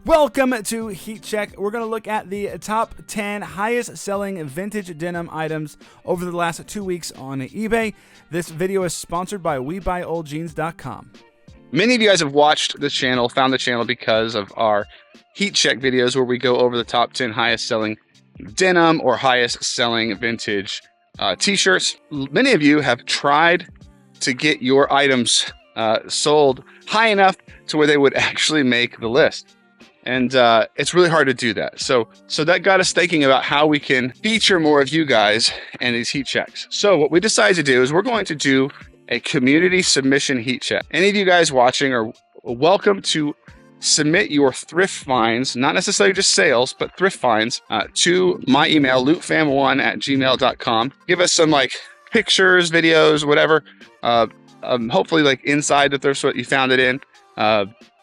Welcome to Heat Check. We're going to look at the top 10 highest selling vintage denim items over the last 2 weeks on eBay. This video is sponsored by WeBuyOldJeans.com. Many of you guys have watched this channel, found the channel because of our Heat Check videos where we go over the top 10 highest selling denim or highest selling vintage t-shirts. Many of you have tried to get your items sold high enough to where they would actually make the list. And it's really hard to do that. So that got us thinking about how we can feature more of you guys in these heat checks. So what we decided to do is we're going to do a community submission heat check. Any of you guys watching are welcome to submit your thrift finds, not necessarily just sales, but thrift finds to my email, lootfam1@gmail.com. Give us some like pictures, videos, whatever. Hopefully like inside the thrift store that you found it in.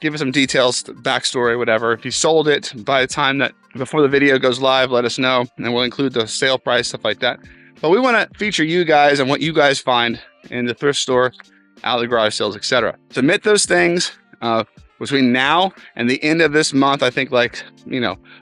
Give us some details, backstory, whatever. If you sold it by the time that before the video goes live, let us know, and we'll include the sale price, stuff like that. But we want to feature you guys and what you guys find in the thrift store, out of the garage sales, etc. Submit those things between now and the end of this month. I think like,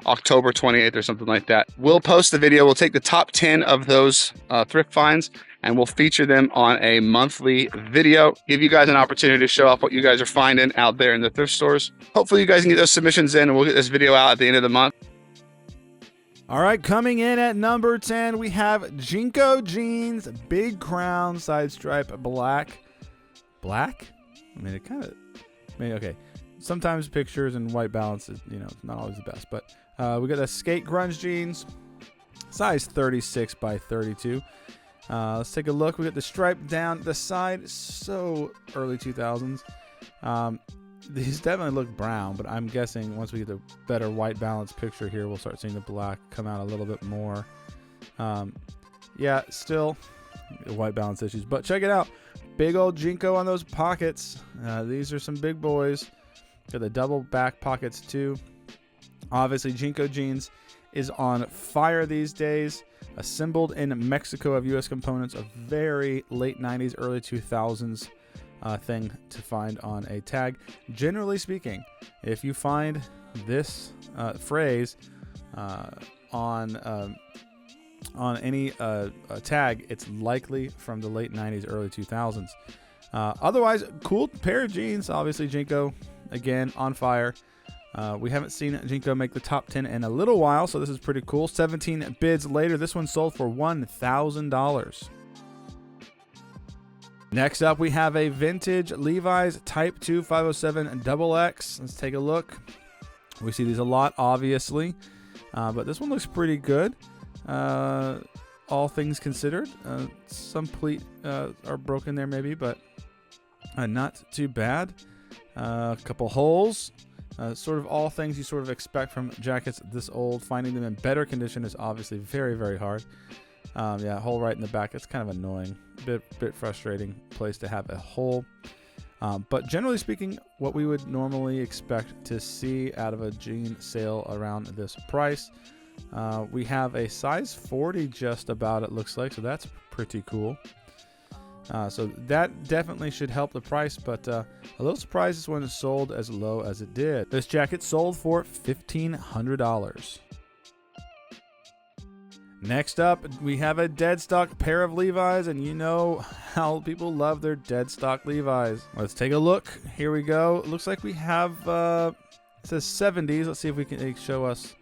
October 28th or something like that. We'll post the video. We'll take the top 10 of those thrift finds and we'll feature them on a monthly video. Give you guys an opportunity to show off what you guys are finding out there in the thrift stores. Hopefully you guys can get those submissions in and we'll get this video out at the end of the month. All right, coming in at number 10, we have Jnco jeans, big crown, side stripe, black. Black? I mean, okay. Sometimes pictures and white balance is, it's not always the best. But we got the skate grunge jeans, size 36 by 32. Let's take a look. We got the stripe down the side, so early 2000s. These definitely look brown, but I'm guessing once we get the better white balance picture here, we'll start seeing the black come out a little bit more. Yeah, still white balance issues, but check it out. Big old Jnco on those pockets. These are some big boys. Got the double back pockets too. Obviously, Jnco jeans is on fire these days. Assembled in Mexico of U.S. components, a very late 90s, early 2000s thing to find on a tag. Generally speaking, if you find this phrase on any tag, it's likely from the late 90s, early 2000s. Otherwise, cool pair of jeans. Obviously, Jnco, again, on fire. We haven't seen Jnco make the top 10 in a little while, so this is pretty cool. 17 bids later, this one sold for $1,000. Next up, we have a vintage Levi's Type 2 507 XX. Let's take a look. We see these a lot, obviously, but this one looks pretty good. All things considered, some pleat are broken there maybe, but not too bad. A couple holes. Sort of all things you sort of expect from jackets this old. Finding them in better condition is obviously very, very hard. Yeah, hole right in the back. It's kind of annoying. Bit frustrating place to have a hole. But generally speaking, what we would normally expect to see out of a jean sale around this price. We have a size 40 just about, it looks like, so that's pretty cool. So that definitely should help the price, but a little surprised this one is sold as low as it did. This jacket sold for $1,500. Next up, we have a Deadstock pair of Levi's, and you know how people love their Deadstock Levi's. Let's take a look. Here we go. It looks like we have, it says 70s. Let's see if we can show us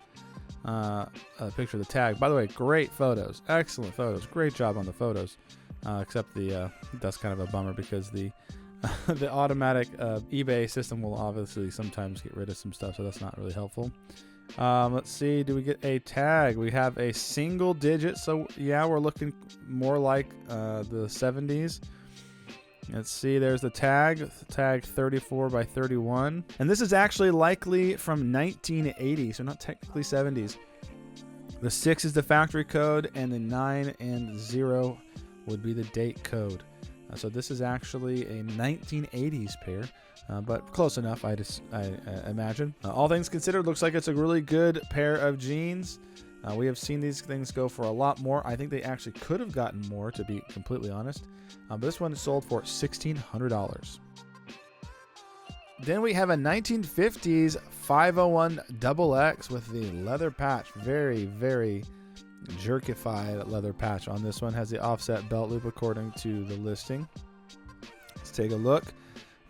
a picture of the tag. By the way, great photos. Excellent photos. Great job on the photos. Except that's kind of a bummer because the automatic eBay system will obviously sometimes get rid of some stuff, so that's not really helpful. Let's see, do we get a tag? We have a single digit, so yeah, we're looking more like the 70s. Let's see, there's the tag 34 by 31, and this is actually likely from 1980, so not technically 70s. The 6 is the factory code, and the 9 and 0 would be the date code. So this is actually a 1980s pair, but close enough, I imagine. All things considered, looks like it's a really good pair of jeans. We have seen these things go for a lot more. I think they actually could have gotten more, to be completely honest. But this one is sold for $1,600. Then we have a 1950s 501 XX with the leather patch. Very, very jerkified leather patch on this one. Has the offset belt loop according to the listing. Let's take a look.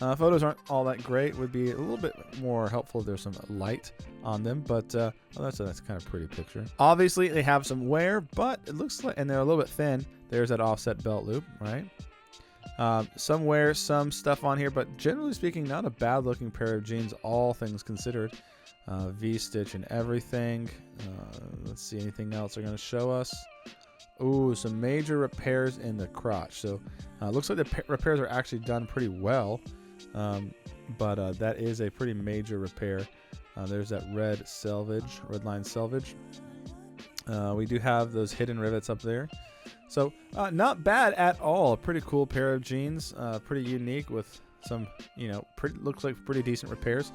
Photos aren't all that great. Would be a little bit more helpful if there's some light on them, but that's kind of pretty picture. Obviously, they have some wear, but it looks like, and they're a little bit thin. There's that offset belt loop, right? Some wear, some stuff on here, but generally speaking, not a bad looking pair of jeans, all things considered. V-stitch and everything. Let's see, anything else they're going to show us. Ooh, some major repairs in the crotch. So looks like the repairs are actually done pretty well. But that is a pretty major repair. There's that red line selvage. We do have those hidden rivets up there. So not bad at all. A pretty cool pair of jeans. Pretty unique with some, looks like pretty decent repairs.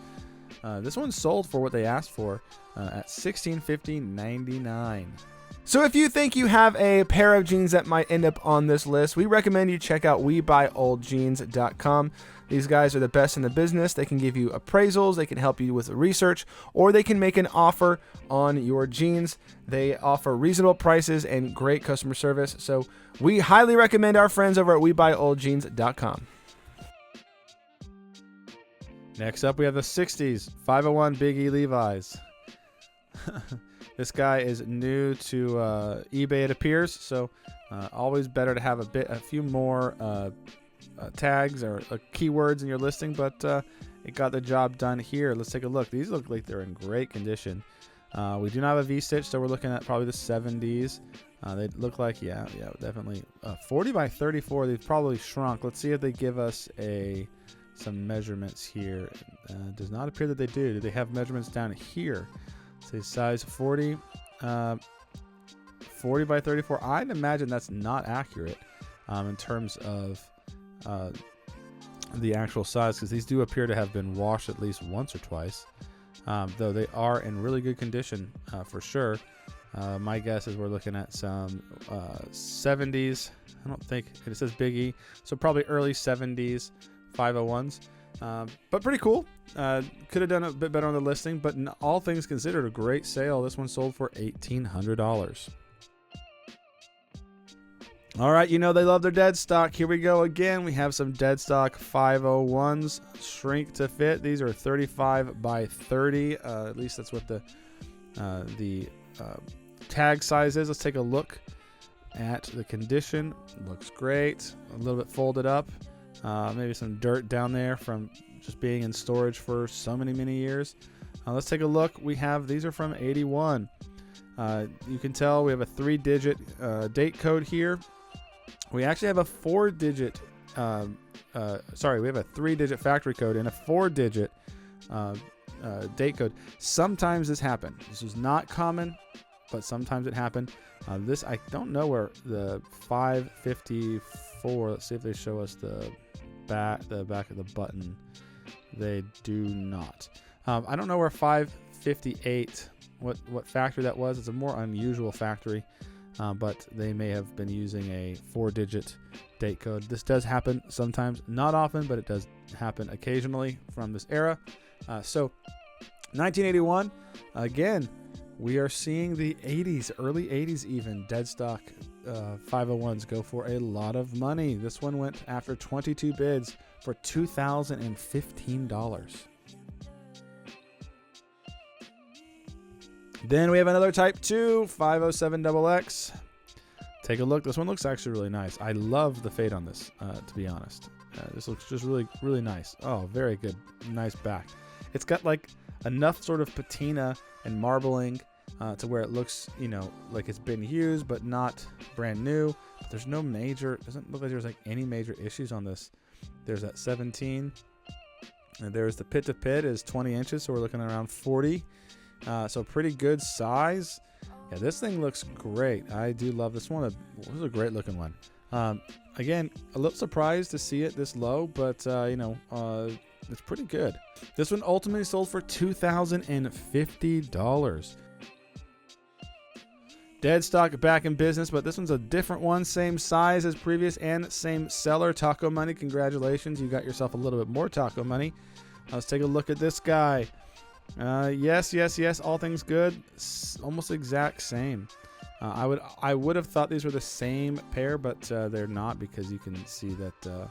This one sold for what they asked for at $1650.99. So if you think you have a pair of jeans that might end up on this list, we recommend you check out WeBuyOldJeans.com. These guys are the best in the business. They can give you appraisals, they can help you with the research, or they can make an offer on your jeans. They offer reasonable prices and great customer service. So we highly recommend our friends over at WeBuyOldJeans.com. Next up, we have the 60s 501 Big E Levi's. This guy is new to eBay, it appears, so always better to have a few more tags or keywords in your listing, but it got the job done here. Let's take a look. These look like they're in great condition. We do not have a V-stitch, so we're looking at probably the 70s. They look like, yeah, definitely 40 by 34. They've probably shrunk. Let's see if they give us some measurements here. Does not appear that they do. Do they have measurements down here? Say size 40, 40 by 34. I'd imagine that's not accurate in terms of the actual size, because these do appear to have been washed at least once or twice, though they are in really good condition for sure. My guess is we're looking at some 70s. I don't think it says Big E, so probably early 70s 501s. But pretty cool. Could have done a bit better on the listing, but all things considered, a great sale. This one sold for $1,800. All right, they love their Deadstock. Here we go again. We have some Deadstock 501s, shrink to fit. These are 35 by 30. At least that's what the tag size is. Let's take a look at the condition. Looks great. A little bit folded up. Maybe some dirt down there from just being in storage for so many years. Let's take a look. These are from 81. You can tell we have a 3-digit date code here. We actually have a 4-digit we have a 3-digit factory code and a 4-digit date code. Sometimes this happens. This is not common, but sometimes it happened. This, I don't know where the 554, let's see if they show us the back of the button. They do not. I don't know where 558, what factory that was. It's a more unusual factory, but they may have been using a 4-digit date code. This does happen sometimes, not often, but it does happen occasionally from this era. So 1981, again, we are seeing the 80s, early 80s even, Deadstock 501s go for a lot of money. This one went after 22 bids for $2,015. Then we have another Type 2 507XX. Take a look. This one looks actually really nice. I love the fade on this, to be honest. This looks just really nice. Oh, very good. Nice back. It's got like enough sort of patina and marbling to where it looks, like it's been used, but not brand new. But there's no doesn't look like there's like any major issues on this. There's that 17. And there's the pit to pit is 20 inches. So we're looking at around 40. So pretty good size. Yeah, this thing looks great. I do love this one. This is a great looking one. Again, a little surprised to see it this low, but it's pretty good. This one ultimately sold for $2,050. Deadstock back in business, but this one's a different one. Same size as previous and same seller. Taco money. Congratulations. You got yourself a little bit more taco money. Let's take a look at this guy. Yes. All things good. Almost exact same. I would have thought these were the same pair, but they're not, because you can see that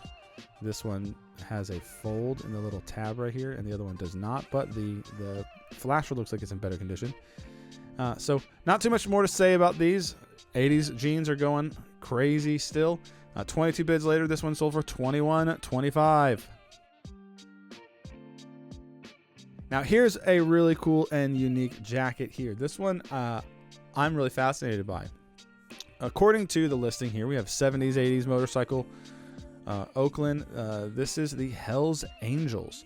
this one has a fold in the little tab right here, and the other one does not. But the flasher looks like it's in better condition. So not too much more to say about these. 80s jeans are going crazy still. 22 bids later, this one sold for $21.25. Now here's a really cool and unique jacket here. This one I'm really fascinated by. According to the listing here, we have 70s, 80s motorcycle, Oakland. This is the Hells Angels.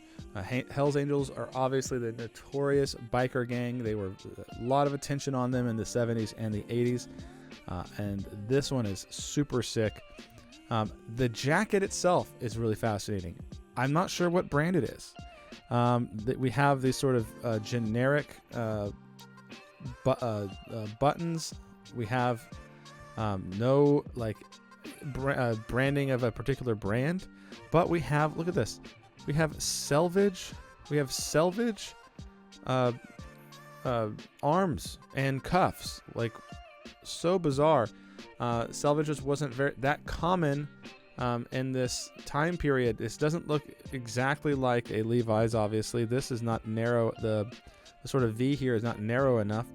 Hells Angels are obviously the notorious biker gang. They were a lot of attention on them in the 70s and the 80s. And this one is super sick. The jacket itself is really fascinating. I'm not sure what brand it is. We have these sort of generic buttons. We have no like branding of a particular brand, but we have, look at this. We have selvage. We have selvage arms and cuffs. Like, so bizarre. Selvage just wasn't that common in this time period. This doesn't look exactly like a Levi's. Obviously, this is not narrow. The sort of V here is not narrow enough.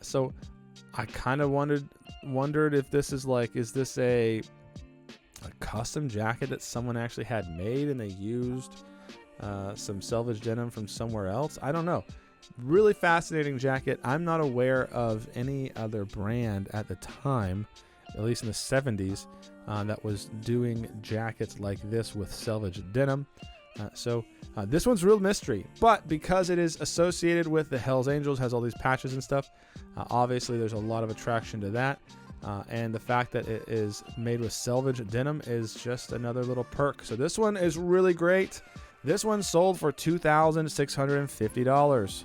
So I kind of wondered if this is like, is this a custom jacket that someone actually had made and they used some selvage denim from somewhere else? I don't know. Really fascinating jacket. I'm not aware of any other brand at the time, at least in the 70s, that was doing jackets like this with selvage denim. So this one's real mystery, but because it is associated with the Hells Angels, has all these patches and stuff, obviously there's a lot of attraction to that. And the fact that it is made with selvage denim is just another little perk. So this one is really great. This one sold for $2,650.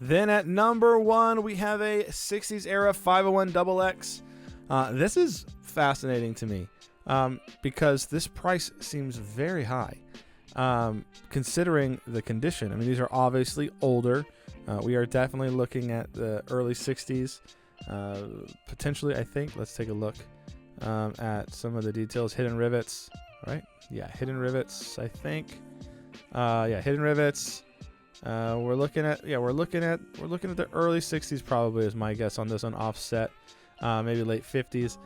Then at number 1, we have a 60s era 501 XX. This is fascinating to me because this price seems very high considering the condition. I mean, these are obviously older. We are definitely looking at the early 60s. Potentially, I think, let's take a look at some of the details. Hidden rivets, right? Yeah, hidden rivets, I think. Yeah, hidden rivets. We're looking at the early 60s probably is my guess on this one. Offset, maybe late 50s.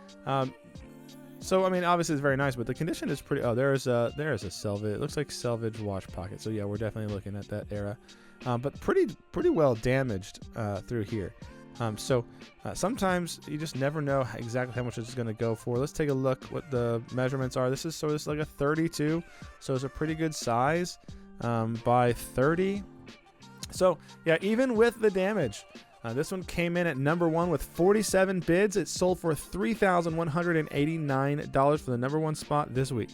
So I mean, obviously it's very nice, but the condition is pretty. Oh, there is a selvage. It looks like selvage watch pocket. So yeah, we're definitely looking at that era, but pretty well damaged through here. So sometimes you just never know exactly how much it's going to go for. Let's take a look what the measurements are. This is like a 32, so it's a pretty good size by 30. So yeah, even with the damage, this one came in at number 1 with 47 bids. It sold for $3,189 for the number 1 spot this week.